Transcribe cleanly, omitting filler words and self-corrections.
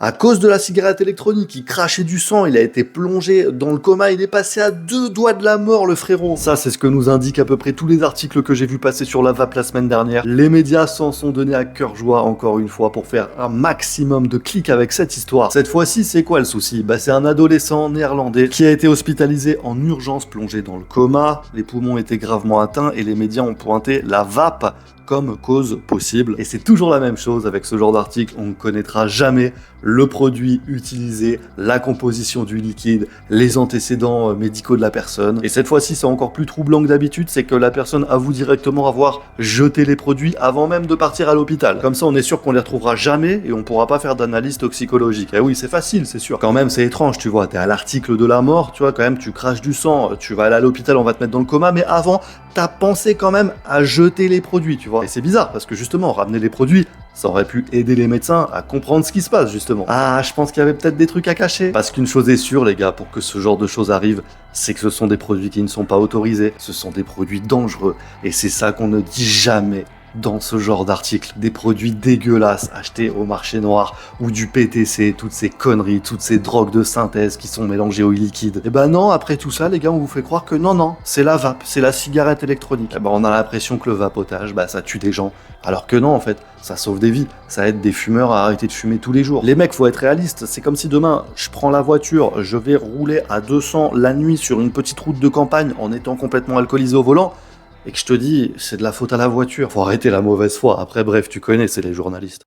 À cause de la cigarette électronique, il crachait du sang, il a été plongé dans le coma, il est passé à 2 doigts de la mort, le frérot. Ça, c'est ce que nous indiquent à peu près tous les articles que j'ai vu passer sur la vape la semaine dernière. Les médias s'en sont donnés à cœur joie, encore une fois, pour faire un maximum de clics avec cette histoire. Cette fois-ci, c'est quoi le souci? C'est un adolescent néerlandais qui a été hospitalisé en urgence, plongé dans le coma. Les poumons étaient gravement atteints et les médias ont pointé la vape comme cause possible. Et c'est toujours la même chose avec ce genre d'article, on ne connaîtra jamais le produit utilisé, la composition du liquide, les antécédents médicaux de la personne. Et cette fois-ci, c'est encore plus troublant que d'habitude, c'est que la personne avoue directement avoir jeté les produits avant même de partir à l'hôpital. Comme ça, on est sûr qu'on les retrouvera jamais et on pourra pas faire d'analyse toxicologique. Et oui, c'est facile, c'est sûr. Quand même, c'est étrange, tu vois, t'es à l'article de la mort, tu vois, quand même, tu craches du sang, tu vas aller à l'hôpital, on va te mettre dans le coma, mais avant, t'as pensé quand même à jeter les produits, tu vois. Et c'est bizarre, parce que justement, ramener les produits, ça aurait pu aider les médecins à comprendre ce qui se passe, justement. Ah, je pense qu'il y avait peut-être des trucs à cacher. Parce qu'une chose est sûre, les gars, pour que ce genre de choses arrive, c'est que ce sont des produits qui ne sont pas autorisés, ce sont des produits dangereux, et c'est ça qu'on ne dit jamais dans ce genre d'article. Des produits dégueulasses achetés au marché noir, ou du PTC, toutes ces conneries, toutes ces drogues de synthèse qui sont mélangées au liquide. Et non, après tout ça, les gars, on vous fait croire que non, c'est la vape, c'est la cigarette électronique. On a l'impression que le vapotage, ça tue des gens. Alors que non, en fait, ça sauve des vies, ça aide des fumeurs à arrêter de fumer tous les jours. Les mecs, faut être réaliste, c'est comme si demain, je prends la voiture, je vais rouler à 200 la nuit sur une petite route de campagne en étant complètement alcoolisé au volant, et que je te dis, c'est de la faute à la voiture. Faut arrêter la mauvaise foi. Après, bref, tu connais, c'est les journalistes.